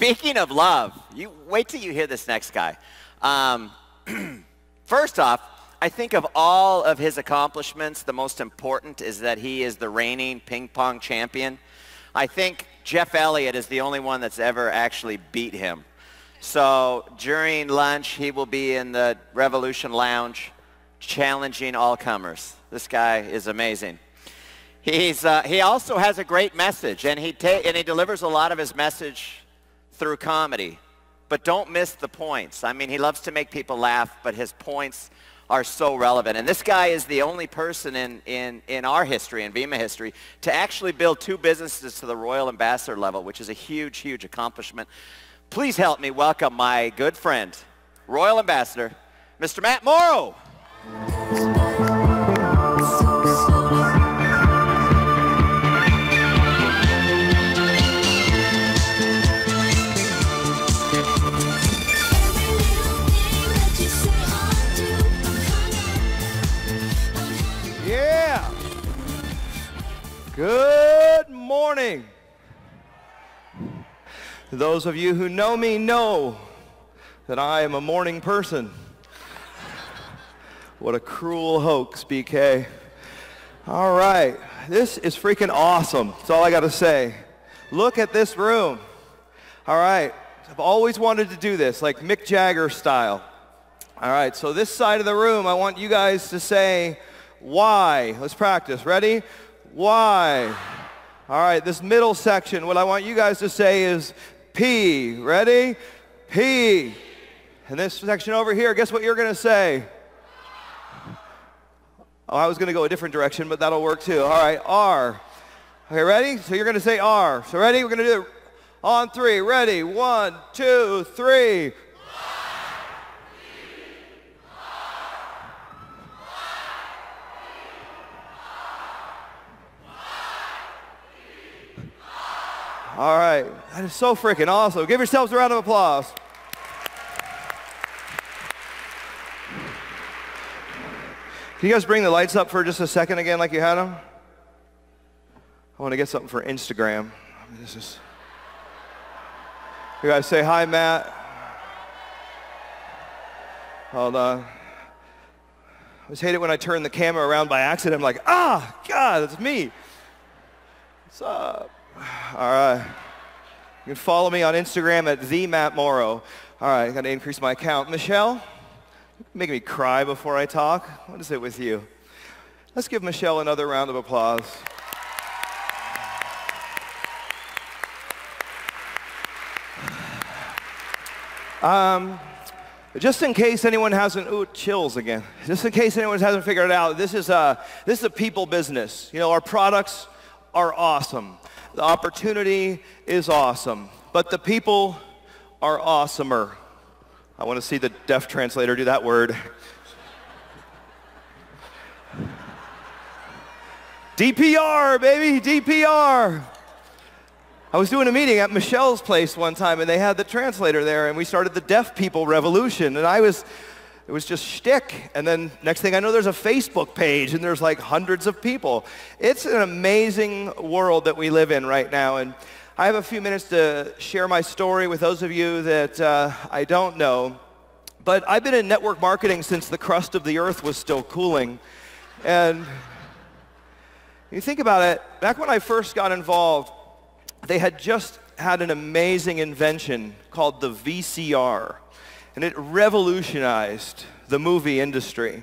Speaking of love, you wait till you hear this next guy. First off, I think of all of his accomplishments, the most important is that he is the reigning ping pong champion. I think Jeff Elliott is the only one that's ever actually beat him. So during lunch, he will be in the Revolution Lounge challenging all comers. This guy is amazing. He also has a great message, and he delivers a lot of his message through comedy. But don't miss the points. I mean, he loves to make people laugh, but his points are so relevant. And this guy is the only person in our history, in Vemma history, to actually build 2 businesses to the Royal Ambassador level, which is a huge, huge accomplishment. Please help me welcome my good friend, Royal Ambassador, Mr. Matt Morrow. Yeah. Good morning. Those of you who know me know that I am a morning person. What a cruel hoax, BK. All right, this is freaking awesome. That's all I got to say. Look at this room. All right, I've always wanted to do this, like Mick Jagger style. All right, so this side of the room, I want you guys to say, why? Let's practice. Ready? Why? All right, this middle section, what I want you guys to say is P. Ready? P. And this section over here, guess what you're going to say? Oh, I was going to go a different direction, but that'll work too. All right, R. Okay, ready? So you're going to say R. So ready? We're going to do it on 3. Ready? 1, 2, 3. All right, that is so freaking awesome. Give yourselves a round of applause. Can you guys bring the lights up for just a second again like you had them? I want to get something for Instagram. I mean, you guys say hi, Matt. Hold on. I always hate it when I turn the camera around by accident. I'm like, ah, God, it's me. What's up? All right. You can follow me on Instagram at @TheMattMorrow. All right, I got to increase my account. Michelle, you're making me cry before I talk. What is it with you? Let's give Michelle another round of applause. Just in case anyone hasn't, ooh, chills again. Just in case anyone hasn't figured it out, this is a people business. You know, our products are awesome. The opportunity is awesome, but the people are awesomer. I want to see the deaf translator do that word. DPR, baby, DPR. I was doing a meeting at Michelle's place one time, and they had the translator there, and we started the deaf people revolution, and it was just shtick. And then next thing I know, there's a Facebook page, and there's like hundreds of people. It's an amazing world that we live in right now, and I have a few minutes to share my story with those of you that I don't know. But I've been in network marketing since the crust of the earth was still cooling. And you think about it, back when I first got involved, they had just had an amazing invention called the VCR. And it revolutionized the movie industry.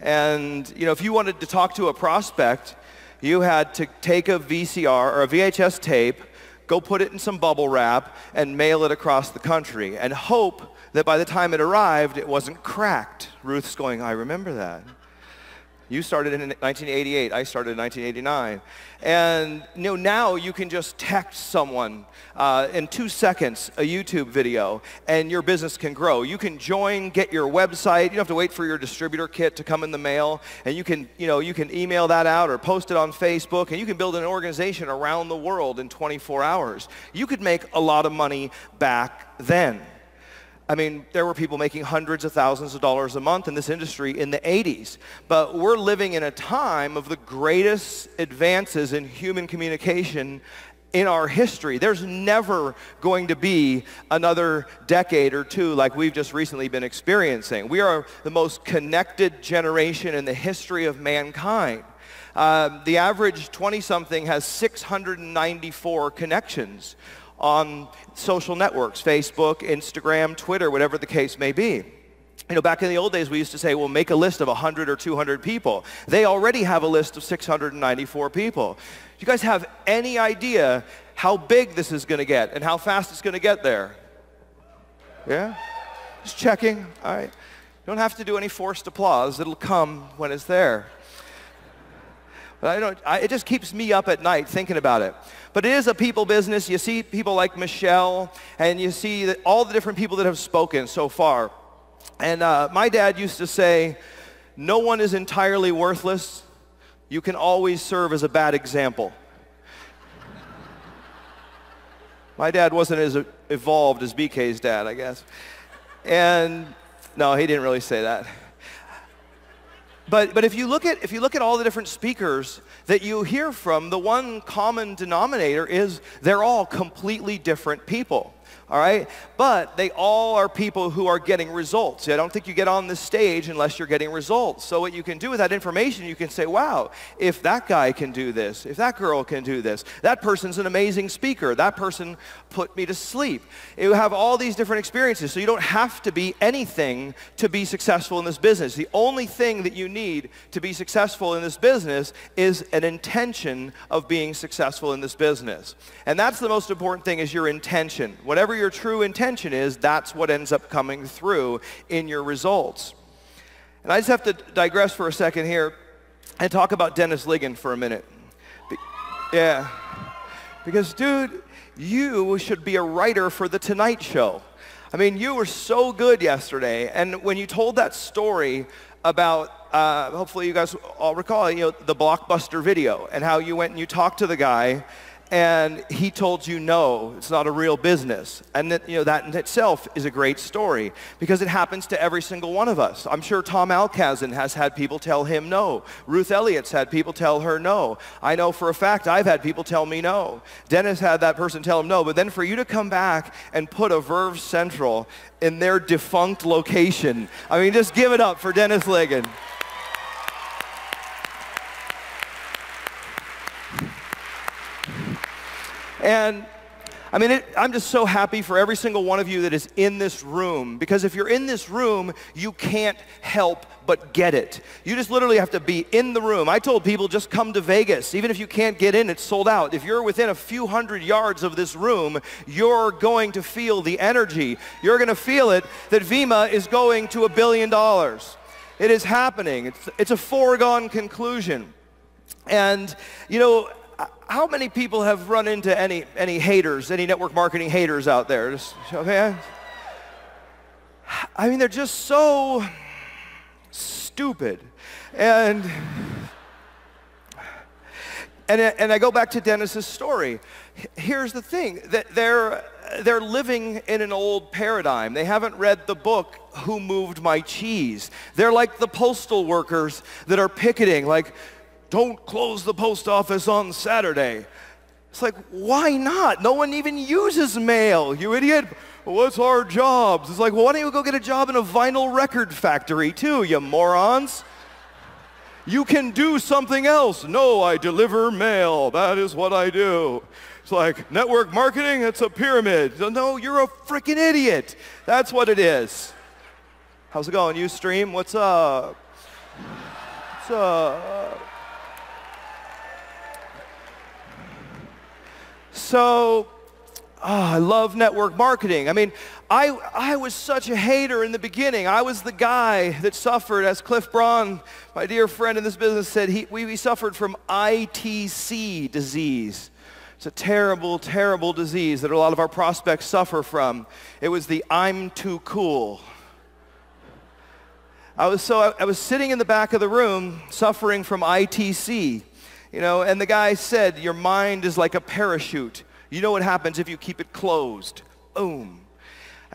And you know, if you wanted to talk to a prospect, you had to take a VCR or a VHS tape, go put it in some bubble wrap, and mail it across the country, and hope that by the time it arrived, it wasn't cracked. Ruth's going, I remember that. You started in 1988, I started in 1989. And you know, now you can just text someone in 2 seconds a YouTube video, and your business can grow. You can join, get your website. You don't have to wait for your distributor kit to come in the mail, and you can email that out or post it on Facebook, and you can build an organization around the world in 24 hours. You could make a lot of money back then. I mean, there were people making hundreds of thousands of dollars a month in this industry in the 80s. But we're living in a time of the greatest advances in human communication in our history. There's never going to be another decade or two like we've just recently been experiencing. We are the most connected generation in the history of mankind. The average 20-something has 694 connections on social networks, Facebook, Instagram, Twitter, whatever the case may be. You know, back in the old days, we used to say, well, make a list of 100 or 200 people. They already have a list of 694 people. Do you guys have any idea how big this is going to get and how fast it's going to get there? Yeah? Just checking. All right. You don't have to do any forced applause. It'll come when it's there. But it just keeps me up at night thinking about it. But it is a people business. You see people like Michelle, and you see all the different people that have spoken so far. And my dad used to say, no one is entirely worthless. You can always serve as a bad example. My dad wasn't as evolved as BK's dad, I guess. And no, he didn't really say that. But if you look at all the different speakers that you hear from, the one common denominator is they're all completely different people. All right? But they all are people who are getting results. I don't think you get on this stage unless you're getting results. So what you can do with that information, you can say, wow, if that guy can do this, if that girl can do this, that person's an amazing speaker, that person put me to sleep. You have all these different experiences, so you don't have to be anything to be successful in this business. The only thing that you need to be successful in this business is an intention of being successful in this business. And that's the most important thing, is your intention. Whatever your true intention is, that's what ends up coming through in your results. And I just have to digress for a second here and talk about Dennis Ligon for a minute. Yeah. Because, dude, you should be a writer for The Tonight Show. I mean, you were so good yesterday. And when you told that story about, hopefully you guys all recall, you know, the Blockbuster video and how you went and you talked to the guy and he told you, no, it's not a real business. And that, you know, that in itself is a great story because it happens to every single one of us. I'm sure Tom Alkazan has had people tell him no. Ruth Elliott's had people tell her no. I know for a fact I've had people tell me no. Dennis had that person tell him no. But then for you to come back and put a Verve Central in their defunct location, I mean, just give it up for Dennis Ligon. And I mean, I'm just so happy for every single one of you that is in this room, because if you're in this room, you can't help but get it. You just literally have to be in the room. I told people, just come to Vegas. Even if you can't get in, it's sold out. If you're within a few hundred yards of this room, you're going to feel the energy. You're going to feel it that Vemma is going to $1 billion. It is happening. It's a foregone conclusion. And, you know, how many people have run into any haters, any network marketing haters out there? Just show of hands. I mean, they're just so stupid. And I go back to Dennis's story. Here's the thing, that they're living in an old paradigm. They haven't read the book, Who Moved My Cheese? They're like the postal workers that are picketing, like, don't close the post office on Saturday. It's like, why not? No one even uses mail, you idiot. What's our jobs? It's like, well, why don't you go get a job in a vinyl record factory too, you morons? You can do something else. No, I deliver mail. That is what I do. It's like, network marketing, it's a pyramid. No, you're a freaking idiot. That's what it is. How's it going, Ustream? What's up? What's up? So, I love network marketing. I mean, I was such a hater in the beginning. I was the guy that suffered, as Cliff Braun, my dear friend in this business, said, we suffered from ITC disease. It's a terrible, terrible disease that a lot of our prospects suffer from. It was the I'm too cool. I was sitting in the back of the room suffering from ITC. You know, and the guy said, your mind is like a parachute. You know what happens if you keep it closed. Boom.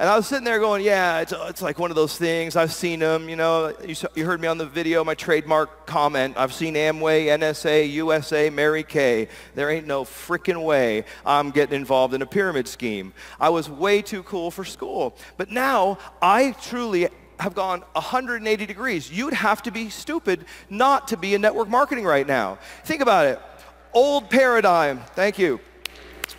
And I was sitting there going, yeah, it's like one of those things. I've seen them, you know. You heard me on the video, my trademark comment. I've seen Amway, NSA, USA, Mary Kay. There ain't no frickin' way I'm getting involved in a pyramid scheme. I was way too cool for school. But now I truly have gone 180 degrees. You'd have to be stupid not to be in network marketing right now. Think about it. Old paradigm. Thank you.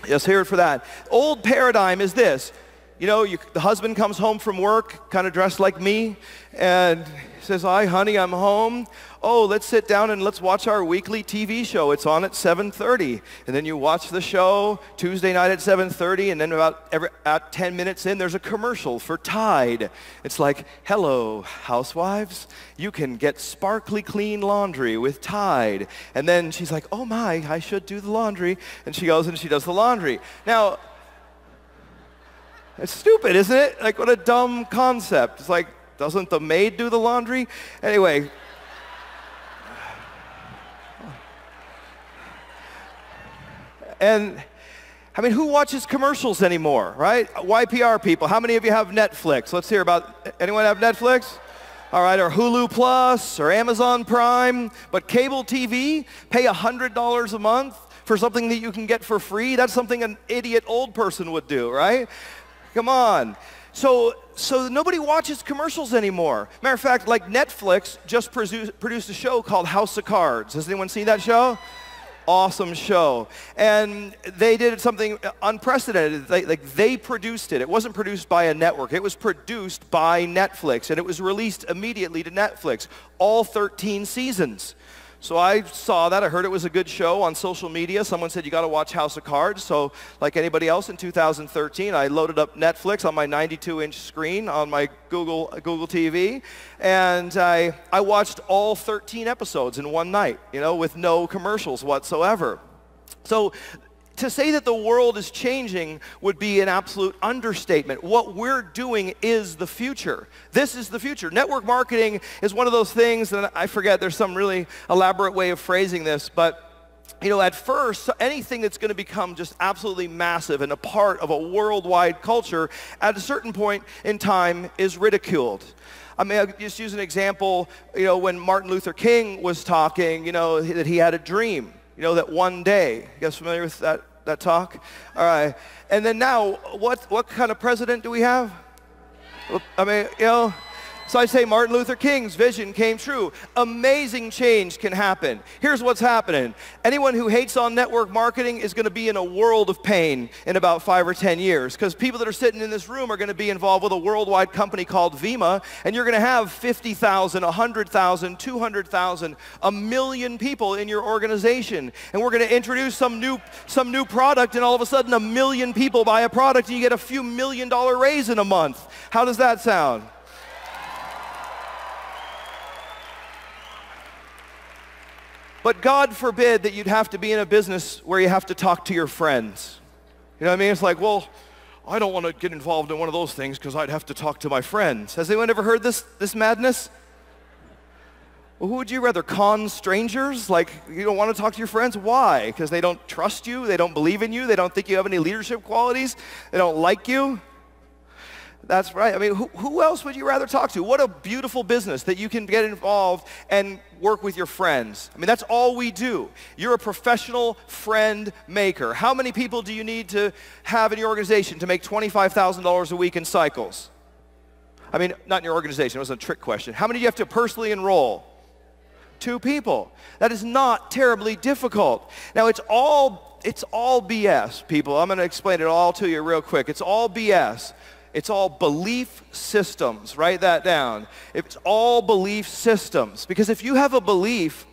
Yes, hear it for that. Old paradigm is this. You know, the husband comes home from work, kind of dressed like me, and says, hi, honey, I'm home. Oh, let's sit down and let's watch our weekly TV show. It's on at 7:30. And then you watch the show Tuesday night at 7:30, and then about 10 minutes in, there's a commercial for Tide. It's like, hello, housewives. You can get sparkly clean laundry with Tide. And then she's like, oh my, I should do the laundry. And she goes and she does the laundry. Now, it's stupid, isn't it? Like, what a dumb concept. It's like, doesn't the maid do the laundry? Anyway. And, I mean, who watches commercials anymore, right? YPR people. How many of you have Netflix? Let's hear about, anyone have Netflix? All right, or Hulu Plus, or Amazon Prime. But cable TV, pay $100 a month for something that you can get for free? That's something an idiot old person would do, right? Come on. So nobody watches commercials anymore. Matter of fact, like Netflix just produced a show called House of Cards. Has anyone seen that show? Awesome show. And they did something unprecedented. They produced it. It wasn't produced by a network. It was produced by Netflix, and it was released immediately to Netflix, all 13 seasons. So I saw that. I heard it was a good show on social media. Someone said, you got to watch House of Cards. So like anybody else in 2013, I loaded up Netflix on my 92-inch screen on my Google TV. And I watched all 13 episodes in one night, you know, with no commercials whatsoever. So to say that the world is changing would be an absolute understatement. What we're doing is the future. This is the future. Network marketing is one of those things, and I forget, there's some really elaborate way of phrasing this, but you know, at first, anything that's going to become just absolutely massive and a part of a worldwide culture, at a certain point in time is ridiculed. I mean, I'll just use an example, you know, when Martin Luther King was talking, you know, that he had a dream. You know, that one day. You guys familiar with that talk? All right. And then now, what kind of president do we have? I mean, you know, so I say Martin Luther King's vision came true. Amazing change can happen. Here's what's happening. Anyone who hates on network marketing is going to be in a world of pain in about 5 or 10 years, because people that are sitting in this room are going to be involved with a worldwide company called Vemma, and you're going to have 50,000, 100,000, 200,000, 1 million people in your organization. And we're going to introduce some new product, and all of a sudden 1 million people buy a product, and you get a few $1 million raise in a month. How does that sound? But God forbid that you'd have to be in a business where you have to talk to your friends. You know what I mean? It's like, well, I don't want to get involved in one of those things because I'd have to talk to my friends. Has anyone ever heard this madness? Well, who would you rather, con strangers? Like, you don't want to talk to your friends? Why? Because they don't trust you, they don't believe in you, they don't think you have any leadership qualities, they don't like you? That's right. I mean, who else would you rather talk to? What a beautiful business that you can get involved and work with your friends. I mean, that's all we do. You're a professional friend maker. How many people do you need to have in your organization to make $25,000 a week in cycles? I mean, not in your organization. It was a trick question. How many do you have to personally enroll? 2 people. That is not terribly difficult. Now, it's all BS, people. I'm going to explain it all to you real quick. It's all BS. It's all belief systems. Write that down. It's all belief systems. Because if you have a belief,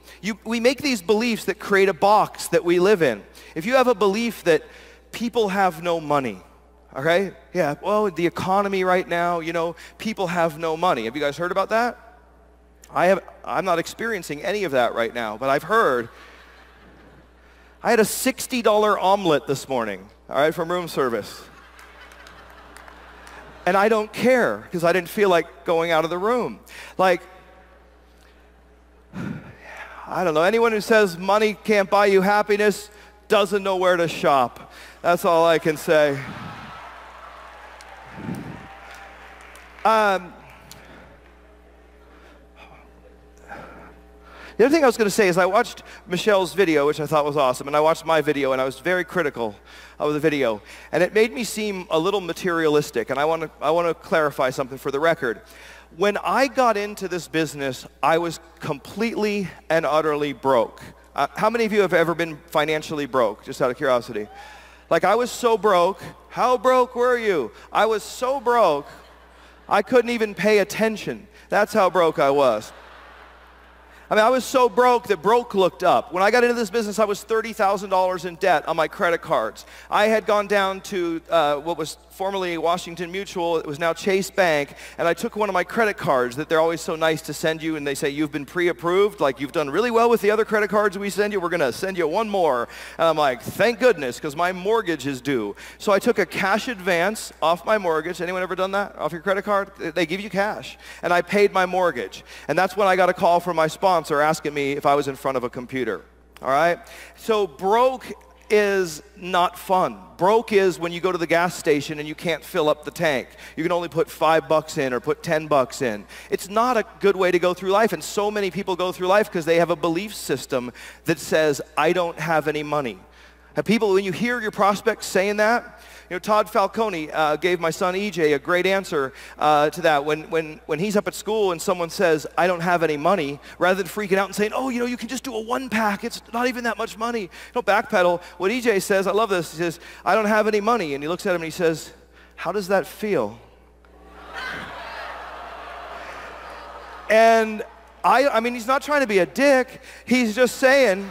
we make these beliefs that create a box that we live in. If you have a belief that people have no money, okay? Yeah, well, the economy right now, you know, people have no money. Have you guys heard about that? I'm not experiencing any of that right now, but I've heard. I had a $60 omelet this morning, all right, from room service. And I don't care, because I didn't feel like going out of the room. Like, I don't know, anyone who says money can't buy you happiness doesn't know where to shop. That's all I can say. The other thing I was going to say is I watched Michelle's video, which I thought was awesome, and I watched my video, and I was very critical of the video. And it made me seem a little materialistic, and I want to clarify something for the record. When I got into this business, I was completely and utterly broke. How many of you have ever been financially broke, just out of curiosity? Like, I was so broke. How broke were you? I was so broke, I couldn't even pay attention. That's how broke I was. I mean, I was so broke that broke looked up. When I got into this business, I was $30,000 in debt on my credit cards. I had gone down to what was formerly Washington Mutual. It was now Chase Bank. And I took one of my credit cards that they're always so nice to send you, and they say, you've been pre-approved. Like, you've done really well with the other credit cards we send you. We're going to send you one more. And I'm like, thank goodness, because my mortgage is due. So I took a cash advance off my mortgage. Anyone ever done that? Off your credit card? They give you cash. And I paid my mortgage. And that's when I got a call from my sponsor asking me if I was in front of a computer. All right? So broke is not fun. Broke is when you go to the gas station and you can't fill up the tank. You can only put $5 in or put $10 in. It's not a good way to go through life, and so many people go through life because they have a belief system that says, I don't have any money. And people, when you hear your prospects saying that, you know, Todd Falcone gave my son EJ a great answer to that. When he's up at school and someone says, I don't have any money, rather than freaking out and saying, oh, you know, you can just do a 1-pack. It's not even that much money. Don't backpedal. What EJ says, I love this, he says, I don't have any money. And he looks at him and he says, how does that feel? And I mean, he's not trying to be a dick. He's just saying,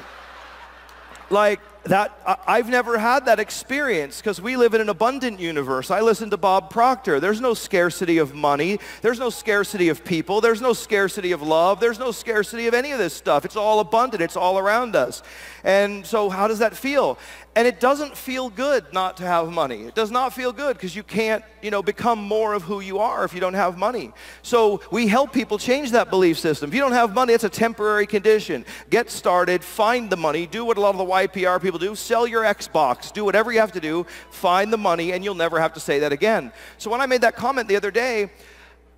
like, that I've never had that experience because we live in an abundant universe. I listen to Bob Proctor. There's no scarcity of money. There's no scarcity of people. There's no scarcity of love. There's no scarcity of any of this stuff. It's all abundant. It's all around us. And so how does that feel? And it doesn't feel good not to have money. It does not feel good because you can't, you know, become more of who you are if you don't have money. So we help people change that belief system. If you don't have money, it's a temporary condition. Get started, find the money, do what a lot of the YPR people do, sell your Xbox, do whatever you have to do, find the money, and you'll never have to say that again. So when I made that comment the other day,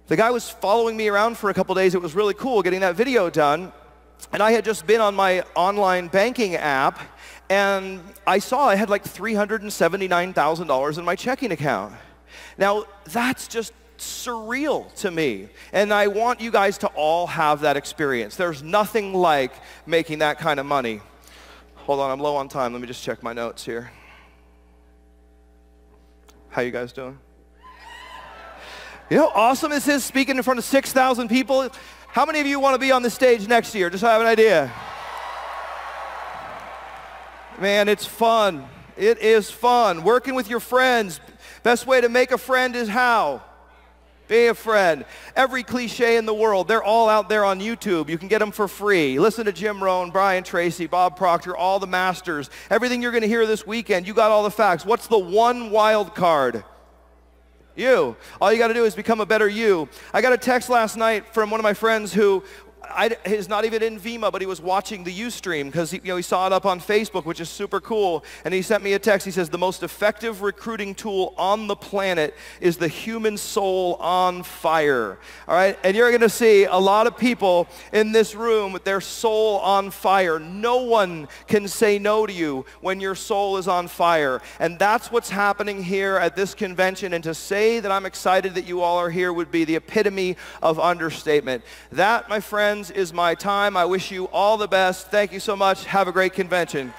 the guy was following me around for a couple days. It was really cool getting that video done. And I had just been on my online banking app, and I saw I had like $379,000 in my checking account. Now, that's just surreal to me. And I want you guys to all have that experience. There's nothing like making that kind of money. Hold on, I'm low on time. Let me just check my notes here. How you guys doing? You know how awesome this is, speaking in front of 6,000 people? How many of you want to be on the stage next year? Just so I have an idea. Man, it's fun. It is fun. Working with your friends. Best way to make a friend is how? Be a friend. Every cliche in the world, they're all out there on YouTube. You can get them for free. Listen to Jim Rohn, Brian Tracy, Bob Proctor, all the masters. Everything you're going to hear this weekend, you got all the facts. What's the one wild card? You. All you got to do is become a better you. I got a text last night from one of my friends who he's not even in Vemma, but he was watching the Ustream because he saw it up on Facebook, which is super cool. And he sent me a text. He says, the most effective recruiting tool on the planet is the human soul on fire. All right? And you're going to see a lot of people in this room with their soul on fire. No one can say no to you when your soul is on fire. And that's what's happening here at this convention. And to say that I'm excited that you all are here would be the epitome of understatement. That, my friends, is my time. I wish you all the best. Thank you so much. Have a great convention.